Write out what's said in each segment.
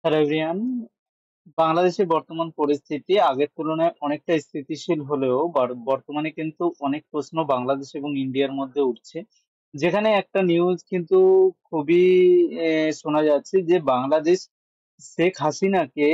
Hello everyone. বাংলাদেশের বর্তমান পরিস্থিতি আগের তুলনায় অনেকটা স্থিতিশীল হলেও বর্তমানে কিন্তু অনেক প্রশ্ন বাংলাদেশ এবং ইন্ডিয়ার মধ্যে উঠছে, যেখানে একটা নিউজ কিন্তু খুবই শোনা যাচ্ছে যে বাংলাদেশ শেখ হাসিনাকে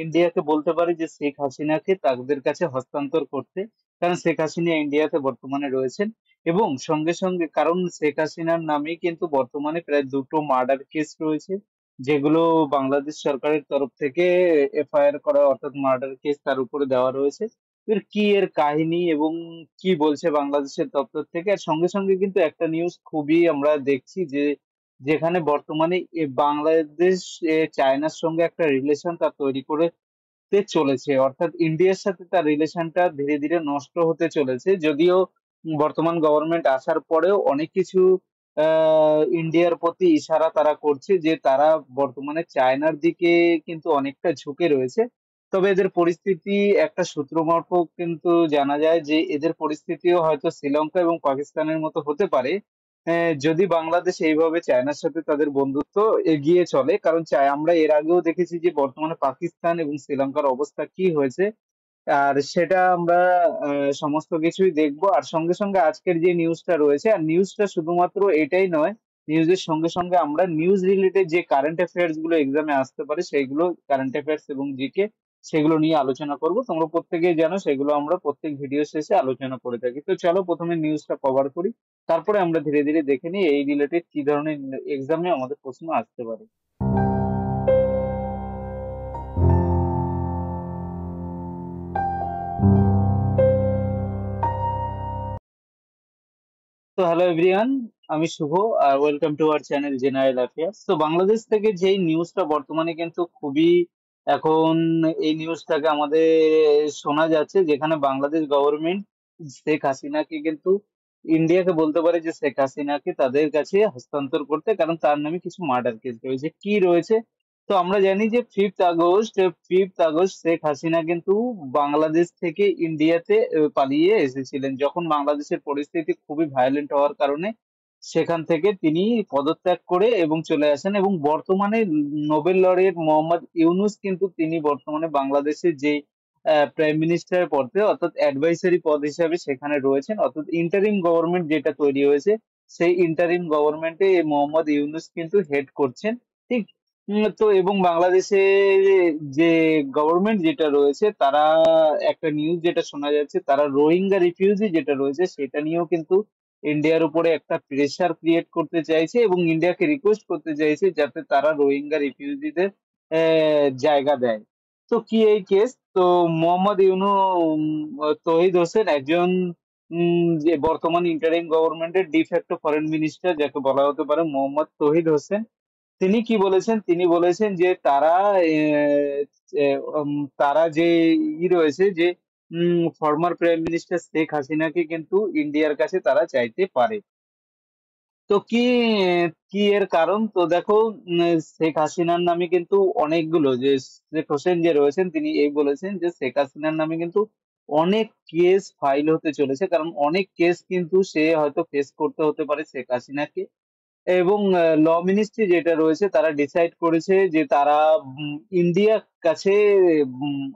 ইন্ডিয়াকে বলতে পারে যে শেখ হাসিনাকে তাদের কাছে হস্তান্তর করতে, কারণ শেখ হাসিনা ইন্ডিয়াতে বর্তমানে রয়েছেন। এবং সঙ্গে সঙ্গে কারণ শেখ হাসিনার নামে কিন্তু বর্তমানে প্রায় দুটো মার্ডার কেস রয়েছে, যেগুলো বাংলাদেশ সরকারের তরফ থেকে এফআইআর করা অর্থাৎ মার্ডার কেস তার উপরে দেওয়া রয়েছে। এর কাহিনী এবং কি বলছে বাংলাদেশের দপ্তর থেকে, আর সঙ্গে সঙ্গে কিন্তু একটা নিউজ খুবই আমরা দেখছি যে যেখানে বর্তমানে বাংলাদেশ চায়নার সঙ্গে একটা রিলেশন তার তৈরি করতে চলেছে, অর্থাৎ ইন্ডিয়ার সাথে তার রিলেশনটা ধীরে ধীরে নষ্ট হতে চলেছে। যদিও বর্তমান গভর্নমেন্ট আসার পরেও অনেক কিছু ইন্ডিয়ার প্রতি ইশারা তারা করছে যে তারা বর্তমানে চায়নার দিকে কিন্তু অনেকটা ঝুঁকে রয়েছে। তবে এদের পরিস্থিতি একটা সূত্র মারফত কিন্তু জানা যায় যে এদের পরিস্থিতিও হয়তো শ্রীলঙ্কা এবং পাকিস্তানের মতো হতে পারে, যদি বাংলাদেশ এইভাবে চায়নার সাথে তাদের বন্ধুত্ব এগিয়ে চলে। কারণ আমরা এর আগেও দেখেছি যে বর্তমানে পাকিস্তান এবং শ্রীলঙ্কার অবস্থা কি হয়েছে, আর সেটা আমরা সমস্ত কিছুই দেখবো। আর সঙ্গে সঙ্গে আজকের যে নিউজটা রয়েছে, আর নিউজটা শুধুমাত্র এটাই নয়, নিউজের সঙ্গে সঙ্গে আমরা নিউজ রিলেটেড যে কারেন্ট অ্যাফেয়ার্স গুলো এক্সামে আসতে পারে সেইগুলো, কারেন্ট অ্যাফেয়ার্স এবং জিকে, সেগুলো নিয়ে আলোচনা করব। তোমরা প্রত্যেকেই জানো সেগুলো আমরা প্রত্যেক ভিডিও শেষে আলোচনা করে থাকি। তো চলো প্রথমে নিউজটা কভার করি, তারপরে আমরা ধীরে ধীরে দেখে নিই এই রিলেটেড কি ধরনের এক্সামে আমাদের প্রশ্ন আসতে পারে। তো হ্যালো এভরিওয়ান, আমি শুভ, আর welcome to our channel general affairs. তো বাংলাদেশ থেকে যেই নিউজটা বর্তমানে কিন্তু খুবই এখন এই নিউজটাকে আমাদের শোনা যাচ্ছে, যেখানে বাংলাদেশ গভর্নমেন্ট শেখ হাসিনাকে কিন্তু ইন্ডিয়াকে বলতে পারে যে শেখ হাসিনাকে তাদের কাছে হস্তান্তর করতে, কারণ তার নামে কিছু মার্ডার কেস রয়েছে। কি রয়েছে? তো আমরা জানি যে ফিফথ আগস্ট শেখ হাসিনা কিন্তু বাংলাদেশ থেকে ইন্ডিয়াতে পালিয়ে এসেছিলেন, যখন বাংলাদেশের পরিস্থিতি খুবই ভায়োলেন্ট হওয়ার কারণে সেখান থেকে তিনি পদত্যাগ করে এবং চলে আসেন। এবং বর্তমানে নোবেল লরেট মোহাম্মদ ইউনূস কিন্তু তিনি বর্তমানে বাংলাদেশের যে প্রাইম মিনিস্টার পদে অর্থাৎ অ্যাডভাইসারি পদ হিসাবে সেখানে রয়েছেন, অর্থাৎ ইন্টারিম গভর্নমেন্ট যেটা তৈরি হয়েছে, সেই ইন্টারিম গভর্নমেন্টে মোহাম্মদ ইউনূস কিন্তু হেড করছেন। ঠিক। তো এবং বাংলাদেশে যে গভর্নমেন্ট যেটা রয়েছে তারা, একটা নিউজ যেটা শোনা যাচ্ছে, তারা রোহিঙ্গা রিফিউজি যেটা রয়েছে সেটা নিয়েও কিন্তু ইন্ডিয়ার উপরে একটা প্রেসার ক্রিয়েট করতে চাইছে এবং ইন্ডিয়াকে রিকোয়েস্ট করতে চাইছে যাতে তারা রোহিঙ্গা রিফিউজিদের জায়গা দেয়। তো কি এই কেস? তো মোহাম্মদ তৌহিদ হোসেন একজন যে বর্তমান ইন্টারিম গভর্নমেন্টের ডিফ্যাক্টো ফরেন মিনিস্টার যাকে বলা হতে পারে, মোহাম্মদ তৌহিদ হোসেন। তিনি কি বলেছেন? তিনি বলেছেন যে তারা তারা যে রয়েছে যে ফর্মার প্রাইম মিনিস্টার শেখ হাসিনাকে কিন্তু ইন্ডিয়ার কাছে তারা চাইতে পারে। তো কি এর কারণ? তো দেখো, শেখ হাসিনার নামে কিন্তু অনেকগুলো যে শেখ হোসেন যে রয়েছেন তিনি এই বলেছেন যে শেখ হাসিনার নামে কিন্তু অনেক কেস ফাইল হতে চলেছে, কারণ অনেক কেস কিন্তু সে হয়তো ফেস করতে হতে পারে শেখ হাসিনাকে। এবং ল মিনিস্ট্রি যেটা রয়েছে তারা ডিসাইড করেছে যে তারা ইন্ডিয়ার কাছে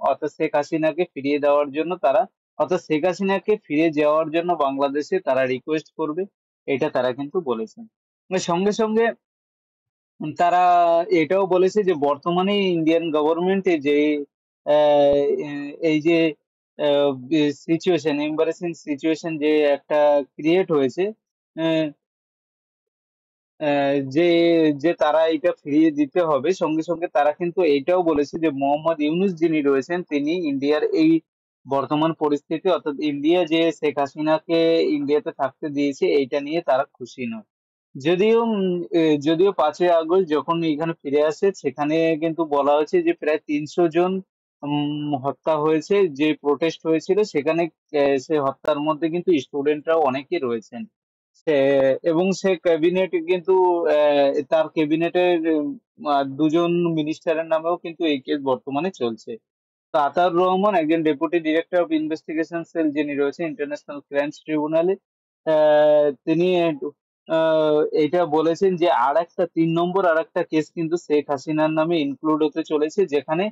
অর্থাৎ শেখ হাসিনাকে ফিরিয়ে দেওয়ার জন্য তারা, অর্থাৎ শেখ হাসিনাকে ফিরে যাওয়ার জন্য বাংলাদেশে তারা রিকোয়েস্ট করবে, এটা তারা কিন্তু বলেছেন। সঙ্গে সঙ্গে তারা এটাও বলেছে যে বর্তমানে ইন্ডিয়ান গভর্নমেন্টে যে এই যে সিচুয়েশন, এম্বারেসিং সিচুয়েশন যে একটা ক্রিয়েট হয়েছে, যে যে তারা এটা ফিরিয়ে দিতে হবে। সঙ্গে সঙ্গে তারা কিন্তু এইটাও বলেছে যে মোহাম্মদ ইউনূস যিনি রয়েছেন তিনি ইন্ডিয়ার এই বর্তমান পরিস্থিতি, অর্থাৎ ইন্ডিয়া যে শেখ হাসিনাকে ইন্ডিয়াতে থাকতে দিয়েছে এইটা নিয়ে তারা খুশি নয়। যদিও 5ই আগস্ট যখন এখানে ফিরে আসে সেখানে কিন্তু বলা হয়েছে যে প্রায় 300 জন হত্যা হয়েছে, যে প্রোটেস্ট হয়েছিল সেখানে। সে হত্যার মধ্যে কিন্তু স্টুডেন্টরাও অনেকে রয়েছেন। সে এবং সে ক্যাবিনেট কিন্তু তার ক্যাবিনেটের দুজন মিনিস্টারের নামেও কিন্তু এই কেস বর্তমানে চলছে। তো আতাউর রহমান একজন deputy director of investigation cell যিনি রয়েছে ইন্টারন্যাশনাল ক্রাইমস ট্রিব্যুনালে, তিনি এটা বলেছেন যে আর একটা 3 নম্বর আর একটা কেস কিন্তু শেখ হাসিনার নামে ইনক্লুড হতে চলেছে, যেখানে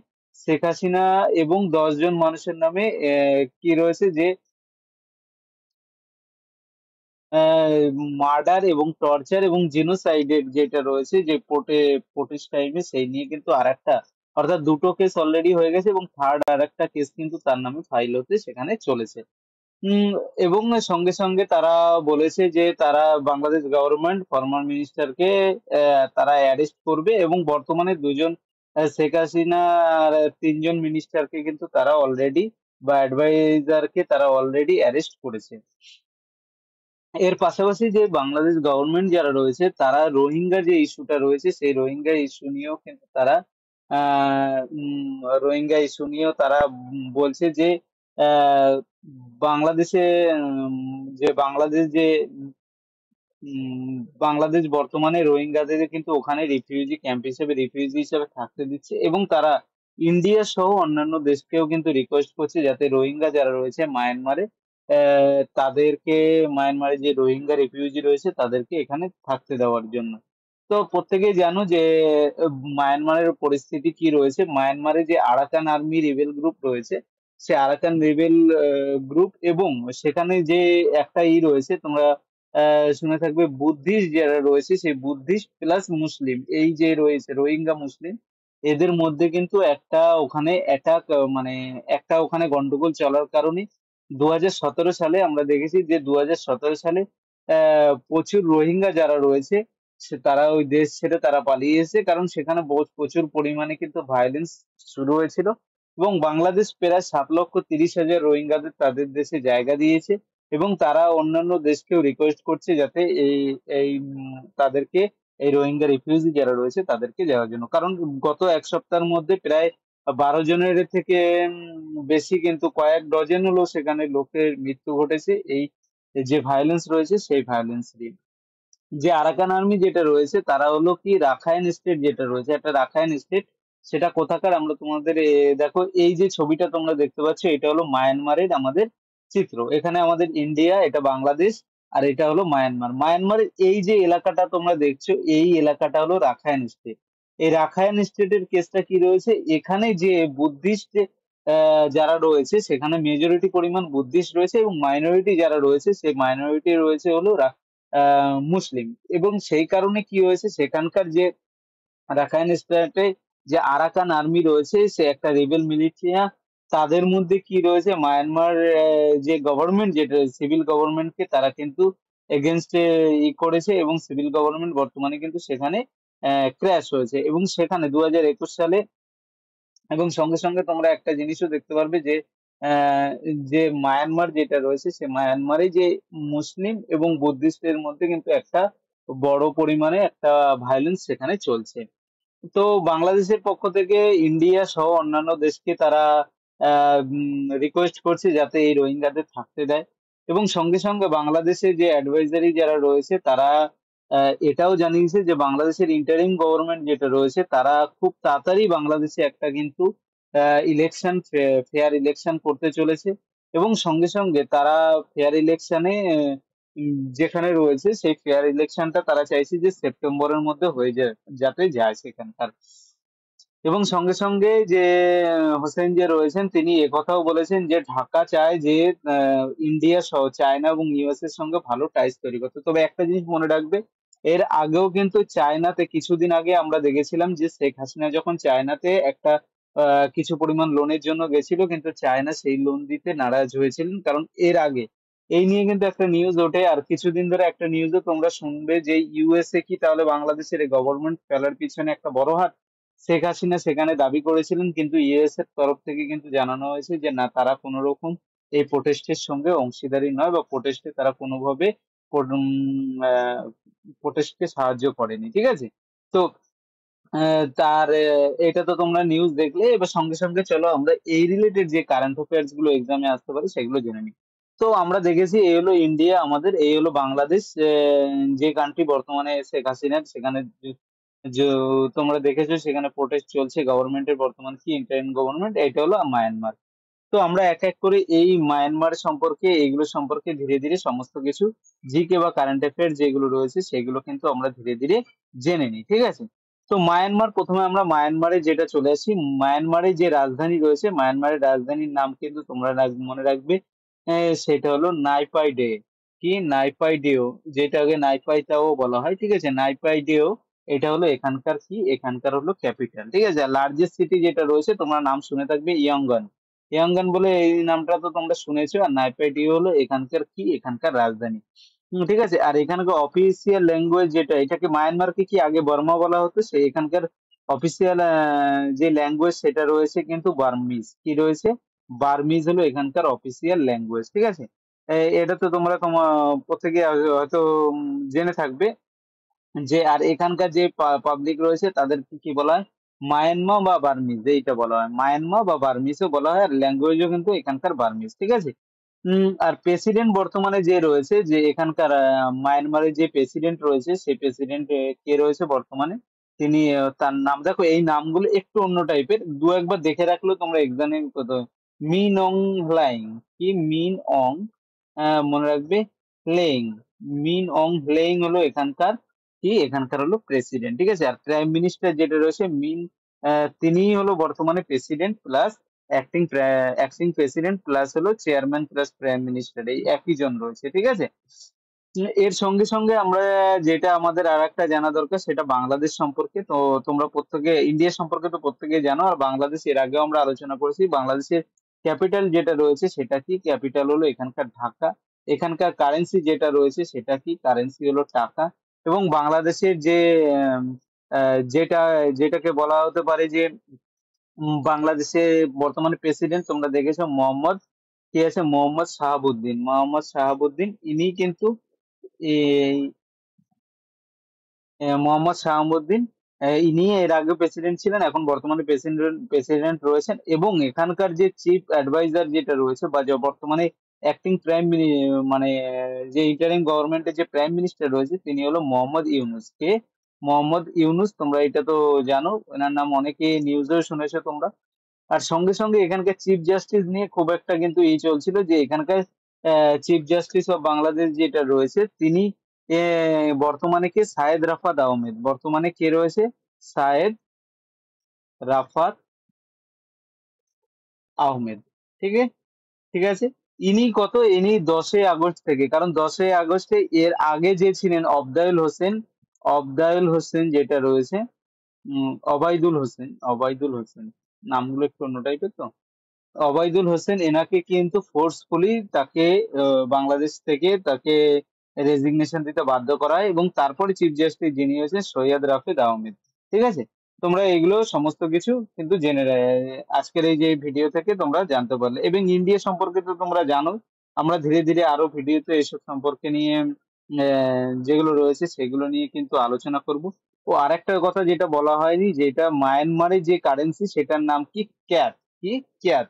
শেখ হাসিনা এবং 10 জন মানুষের নামে কি রয়েছে যে মার্ডার এবং টর্চার এবং জেনোসাইডের যেটা রয়েছে যে প্রোটেস্ট টাইমে, সেই নিয়ে কিন্তু আর একটা, অর্থাৎ দুটো কেস অলরেডি হয়ে গেছে এবং থার্ড আর একটা কেস কিন্তু তার নামে ফাইল হতে সেখানে চলেছে। উম, এবং সঙ্গে সঙ্গে তারা বলেছে যে তারা বাংলাদেশ গভর্নমেন্ট ফর্মার মিনিস্টারকে তারা অ্যারেস্ট করবে, এবং বর্তমানে দুজন শেখ হাসিনা আর 3 জন মিনিস্টারকে কিন্তু তারা অলরেডি বা অ্যাডভাইজারকে তারা অলরেডি অ্যারেস্ট করেছে। এর পাশাপাশি যে বাংলাদেশ গভর্নমেন্ট যারা রয়েছে তারা রোহিঙ্গা যে ইস্যুটা রয়েছে সেই রোহিঙ্গা ইস্যু নিয়েও কিন্তু তারা রোহিঙ্গা ইস্যু নিয়েও তারা বলছে যে আহ, বাংলাদেশে যে বাংলাদেশ যে উম, বাংলাদেশ বর্তমানে রোহিঙ্গাদের কিন্তু ওখানে রিফিউজি হিসেবে থাকতে দিচ্ছে, এবং তারা ইন্ডিয়া সহ অন্যান্য দেশকেও কিন্তু রিকোয়েস্ট করছে যাতে রোহিঙ্গা যারা রয়েছে মায়ানমারে তাদেরকে, মায়ানমারে যে রোহিঙ্গা রিফিউজি রয়েছে তাদেরকে এখানে থাকতে দেওয়ার জন্য। তো প্রত্যেকেই জানো যে মায়ানমারের পরিস্থিতি কি রয়েছে। মায়ানমারে যে আরাকান আর্মি রেবেল গ্রুপ রয়েছে, সে আরাকান রেবেল গ্রুপ, এবং সেখানে যে একটা রয়েছে, তোমরা শুনে থাকবে, বুদ্ধিস্ট যারা রয়েছে সেই বুদ্ধিস্ট প্লাস মুসলিম, এই যে রয়েছে রোহিঙ্গা মুসলিম, এদের মধ্যে কিন্তু একটা ওখানে অ্যাটাক, মানে একটা ওখানে গন্ডগোল চলার কারণে 2017 সালে আমরা দেখেছি যে 2017 সালে প্রচুর রোহিঙ্গা যারা রয়েছে তারা ওই দেশ ছেড়ে তারা পালিয়ে এসেছে, কারণ সেখানে প্রচুর পরিমাণে কিন্তু ভায়োলেন্স শুরু হয়েছিল, এবং বাংলাদেশ প্রায় 7,30,000 রোহিঙ্গাদের তাদের দেশে জায়গা দিয়েছে, এবং তারা অন্যান্য দেশকেও রিকোয়েস্ট করছে যাতে এই এই তাদেরকে, এই রোহিঙ্গা রিফিউজি যারা রয়েছে তাদেরকে যাওয়ার জন্য, কারণ গত এক সপ্তাহের মধ্যে প্রায় 12 জনের থেকে বেশি, কিন্তু কয়েক ডজন হলো সেখানে লোকের মৃত্যু ঘটেছে এই যে ভায়োলেন্স রয়েছে সেই ভায়োলেন্স নিয়ে। যে আরাকান আর্মি যেটা রয়েছে তারা হলো কি রাখাইন স্টেট যেটা রয়েছে, একটা রাখাইন স্টেট, সেটা কোথাকার আমরা তোমাদের দেখো এই যে ছবিটা তোমরা দেখতে পাচ্ছ এটা হলো মায়ানমারের আমাদের চিত্র, এখানে আমাদের ইন্ডিয়া, এটা বাংলাদেশ, আর এটা হলো মায়ানমার। মায়ানমারের এই যে এলাকাটা তোমরা দেখছো এই এলাকাটা হলো রাখাইন স্টেট। এই রাখাইন স্টেটের কেসটা কি রয়েছে, এখানে যে বুদ্ধিস্ট যারা রয়েছে সেখানে মেজরিটি পরিমাণ বুদ্ধিস্ট রয়েছে, এবং মাইনরিটি যারা রয়েছে সেই মাইনরিটি রয়েছে হলো মুসলিম, এবং সেই কারণে কি হয়েছে সেখানকার যে রাখাইন স্টেটে যে আরাকান আর্মি রয়েছে সে একটা রেবেল মিলিশিয়া, তাদের মধ্যে কি রয়েছে মায়ানমার যে গভর্নমেন্ট, যেটা সিভিল গভর্নমেন্টকে তারা কিন্তু এগেনস্টে করেছে, এবং সিভিল গভর্নমেন্ট বর্তমানে কিন্তু সেখানে ক্র্যাশ হয়েছে, এবং সেখানে 2021 সালে, এবং সঙ্গে সঙ্গে তোমরা একটা জিনিসও দেখতে পারবে যে আহ, যে মায়ানমার যেটা রয়েছে সে মায়ানমারে যে মুসলিম এবং বুদ্ধিস্টের মধ্যে কিন্তু একটা বড় পরিমাণে একটা ভায়োলেন্স সেখানে চলছে। তো বাংলাদেশের পক্ষ থেকে ইন্ডিয়া সহ অন্যান্য দেশকে তারা রিকোয়েস্ট করছে যাতে এই রোহিঙ্গাদের থাকতে দেয়, এবং সঙ্গে সঙ্গে বাংলাদেশে যে অ্যাডভাইজারি যারা রয়েছে তারা এটাও জানিয়েছে যে বাংলাদেশের ইন্টারিম গভর্নমেন্ট যেটা রয়েছে তারা খুব তাড়াতাড়ি বাংলাদেশে একটা কিন্তু ইলেকশন, ফেয়ার ইলেকশন করতে চলেছে, এবং সঙ্গে সঙ্গে তারা ফেয়ার ইলেকশনে যেখানে রয়েছে সেই ফেয়ার ইলেকশনটা তারা চাইছে যে সেপ্টেম্বরের মধ্যে হয়ে যায়, যাতে যায় সেখানকার। এবং সঙ্গে সঙ্গে যে হোসেন যে রয়েছেন তিনি একথাও বলেছেন যে ঢাকা চায় যে ইন্ডিয়া সহ চায়না এবং ইউএস এর সঙ্গে ভালো টাইস তৈরি করতে। তবে একটা জিনিস মনে রাখবে, এর আগেও কিন্তু চায়নাতে কিছুদিন আগে আমরা দেখেছিলাম যে শেখ হাসিনা যখন চায়নাতে একটা কিছু পরিমাণ লোনের জন্য গেছিল, কিন্তু চায়না সেই লোন দিতে নারাজ হয়েছিলেন, কারণ এর আগে এই নিয়ে কিন্তু একটা নিউজ ওঠে, আর কিছুদিন ধরে একটা নিউজও তোমরা শুনবে যে ইউএসএ কি তাহলে বাংলাদেশের গভর্নমেন্ট ফেলার পিছনে একটা বড় হাত। শেখ হাসিনা সেখানে দাবি করেছিলেন, কিন্তু ইউএস এর তরফ থেকে কিন্তু জানানো হয়েছে যে না, তারা কোনো রকম এই প্রোটেস্টের সঙ্গে অংশীদারি নয়, বা প্রোটেস্টে তারা কোনোভাবে প্রোটেস্টকে সাহায্য করেনি, ঠিক আছে। তো এটা তো তোমরা নিউজ দেখলে, এবার সঙ্গে সঙ্গে চলো আমরা এই রিলেটেড যে কারেন্ট অ্যাফেয়ার্স গুলো এক্সামে আসতে পারে সেগুলো জেনে নিই। তো আমরা দেখেছি এই হলো ইন্ডিয়া আমাদের, এই হলো বাংলাদেশ, যে কান্ট্রি বর্তমানে শেখ হাসিনার সেখানে যে তোমরা দেখেছো সেখানে প্রোটেস্ট চলছে, গভর্নমেন্টের বর্তমান কি ইন্টারিম গভর্নমেন্ট, এটা হলো মায়ানমার। তো আমরা এক এক করে এই মায়ানমার সম্পর্কে এইগুলো সম্পর্কে ধীরে ধীরে সমস্ত কিছু জিকে বা কারেন্ট অ্যাফেয়ার যেগুলো রয়েছে সেগুলো কিন্তু আমরা ধীরে ধীরে জেনে নিই, ঠিক আছে? তো মায়ানমার, প্রথমে আমরা মায়ানমারে যেটা চলে আসি। মায়ানমারে যে রাজধানী রয়েছে, মায়ানমারের রাজধানীর নাম কিন্তু তোমরা মনে রাখবে, সেটা হলো নাইপাইডে। কি? নাইপাইডেও, যেটাকে নাইপাইতাও বলা হয়, ঠিক আছে? নাইপাইডেও, এটা হলো এখানকার কি, এখানকার হলো ক্যাপিটাল, ঠিক আছে? আর লার্জেস্ট সিটি যেটা রয়েছে তোমরা নাম শুনে থাকবে ইয়াঙ্গন। ইয়াঙ্গন বলে এই নামটা তো তোমরা শুনেছো। আর নাইপাইডিও হলো এখানকার কি, এখানকার রাজধানী। ঠিক আছে। আর এখানকার অফিসিয়াল ল্যাঙ্গুয়েজ যেটা, এটাকে মায়ানমারকে কি আগে বর্মা বলা হতো, সে এখানকার অফিসিয়াল যে ল্যাঙ্গুয়েজ সেটা রয়েছে কিন্তু বার্মিজ। কি রয়েছে? বার্মিজ হলো এখানকার অফিসিয়াল ল্যাঙ্গুয়েজ, ঠিক আছে? এটা তো তোমরা তোমার প্রত্যেকে হয়তো জেনে থাকবে যে। আর এখানকার যে পাবলিক রয়েছে তাদেরকে কি বলা হয়? মায়ানমা বা বার্মিজ, এইটা বলা হয়। মায়ানমা বা বার্মিজও বলা হয়, আর ল্যাঙ্গুয়েজও কিন্তু এখানকার বার্মিজ, ঠিক আছে? আর প্রেসিডেন্ট বর্তমানে যে রয়েছে, যে এখানকার মায়ানমারের যে প্রেসিডেন্ট রয়েছে, সেই প্রেসিডেন্ট কে রয়েছে বর্তমানে? তিনি তার নাম দেখো, এই নামগুলো একটু অন্য টাইপের, দু একবার দেখে রাখলেও তোমরা এক্সামে মিন অং হ্লাইং। কি? মিন অং, মনে রাখবে, হ্লেইং। মিন অং হ্লেইং হলো এখানকার কি, এখানকার হলো প্রেসিডেন্ট, ঠিক আছে? আর প্রাইম মিনিস্টার যেটা রয়েছে তিনিই হলো বর্তমানে president plus acting acting president plus হলো চেয়ারম্যান প্লাস প্রাইম মিনিস্টার, এই একই জন রয়েছে, ঠিক আছে? এর সঙ্গে সঙ্গে আমরা যেটা আমাদের আর একটা জানা দরকার, সেটা বাংলাদেশ সম্পর্কে। তো তোমরা প্রত্যেকে ইন্ডিয়া সম্পর্কে তো প্রত্যেকে জানো, আর বাংলাদেশ এর আগেও আমরা আলোচনা করেছি। বাংলাদেশের ক্যাপিটাল যেটা রয়েছে সেটা কি? ক্যাপিটাল হলো এখানকার ঢাকা। এখানকার কারেন্সি যেটা রয়েছে সেটা কি? কারেন্সি হলো টাকা। এবং বাংলাদেশের যে আম, যেটা যেটাকে বলা হতে পারে যে বাংলাদেশে বর্তমানে প্রেসিডেন্ট, তোমরা দেখেছো মোহাম্মদ, কি আছে, মোহাম্মদ শাহাবুদ্দিন। মোহাম্মদ শাহাবুদ্দিন ইনি কিন্তু এই মোহাম্মদ শাহাবুদ্দিন, ইনি এর আগে প্রেসিডেন্ট ছিলেন, এখন বর্তমানে প্রেসিডেন্ট প্রেসিডেন্ট রয়েছেন। এবং এখানকার যে চিফ অ্যাডভাইজার যেটা রয়েছে, বা যে বর্তমানে অ্যাক্টিং মানে যে ইন্টারিম গভর্নমেন্টের যে প্রাইম মিনিস্টার রয়েছে, তিনি হলো মোহাম্মদ ইউনূস। কে? মোহাম্মদ ইউনূস। তোমরা এটা তো জানো, এনার নাম অনেকে নিউজেও শুনেছো তোমরা। আর সঙ্গে সঙ্গে এখানকার চিফ জাস্টিস নিয়ে খুব একটা কিন্তু চলছিল, যে এখানকার চিফ জাস্টিস অফ বাংলাদেশ যেটা রয়েছে, তিনি বর্তমানে কে? সায়েদ রাফাত আহমেদ। বর্তমানে কে রয়েছে? সায়েদ রাফাত আহমেদ, ঠিক আছে? ঠিক আছে। ইনি 10ই আগস্ট থেকে, কারণ 10ই আগস্টে এর আগে যে ছিলেন অবদায়ুল হোসেন, অবদায়ুল হোসেন যেটা রয়েছে, অবায়দুল হোসেন, অবায়দুল হোসেন, নামগুলো একটু অন্য টাইপের তো। অবায়দুল হোসেন, এনাকে কিন্তু ফোর্সফুলি তাকে বাংলাদেশ থেকে তাকে রেজিগনেশন দিতে বাধ্য করা হয়, এবং তারপরে চিফ জাস্টিস যিনি হয়েছেন সৈয়দ রাফেদ আহমেদ, ঠিক আছে? তোমরা এগুলো সমস্ত কিছু কিন্তু আজকের এই যে ভিডিও থেকে তোমরা জানতে পারলে। এবং ইন্ডিয়া সম্পর্কে তো তোমরা জানো, আমরা ধীরে ধীরে আরো ভিডিওতে এসব সম্পর্কে নিয়ে যেগুলো রয়েছে সেগুলো নিয়ে কিন্তু আলোচনা করব। ও আরেকটা কথা যেটা বলা হয়নি, যেটা মায়ানমারের যে কারেন্সি সেটার নাম কি? ক্যাট। কি? ক্যাট।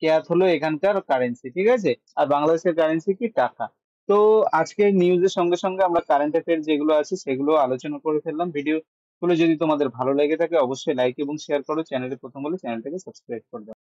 ক্যাথ হলো এখানকার কারেন্সি, ঠিক আছে? আর বাংলাদেশের কারেন্সি কি? টাকা। তো আজকের নিউজের সঙ্গে সঙ্গে আমরা কারেন্ট অ্যাফেয়ার যেগুলো আছে সেগুলো আলোচনা করে ফেললাম। ভিডিও গুলো যদি তোমাদের ভালো লেগে থাকে অবশ্যই লাইক এবং শেয়ার করো। চ্যানেলে প্রথম হলে চ্যানেলটাকে সাবস্ক্রাইব করে দাও।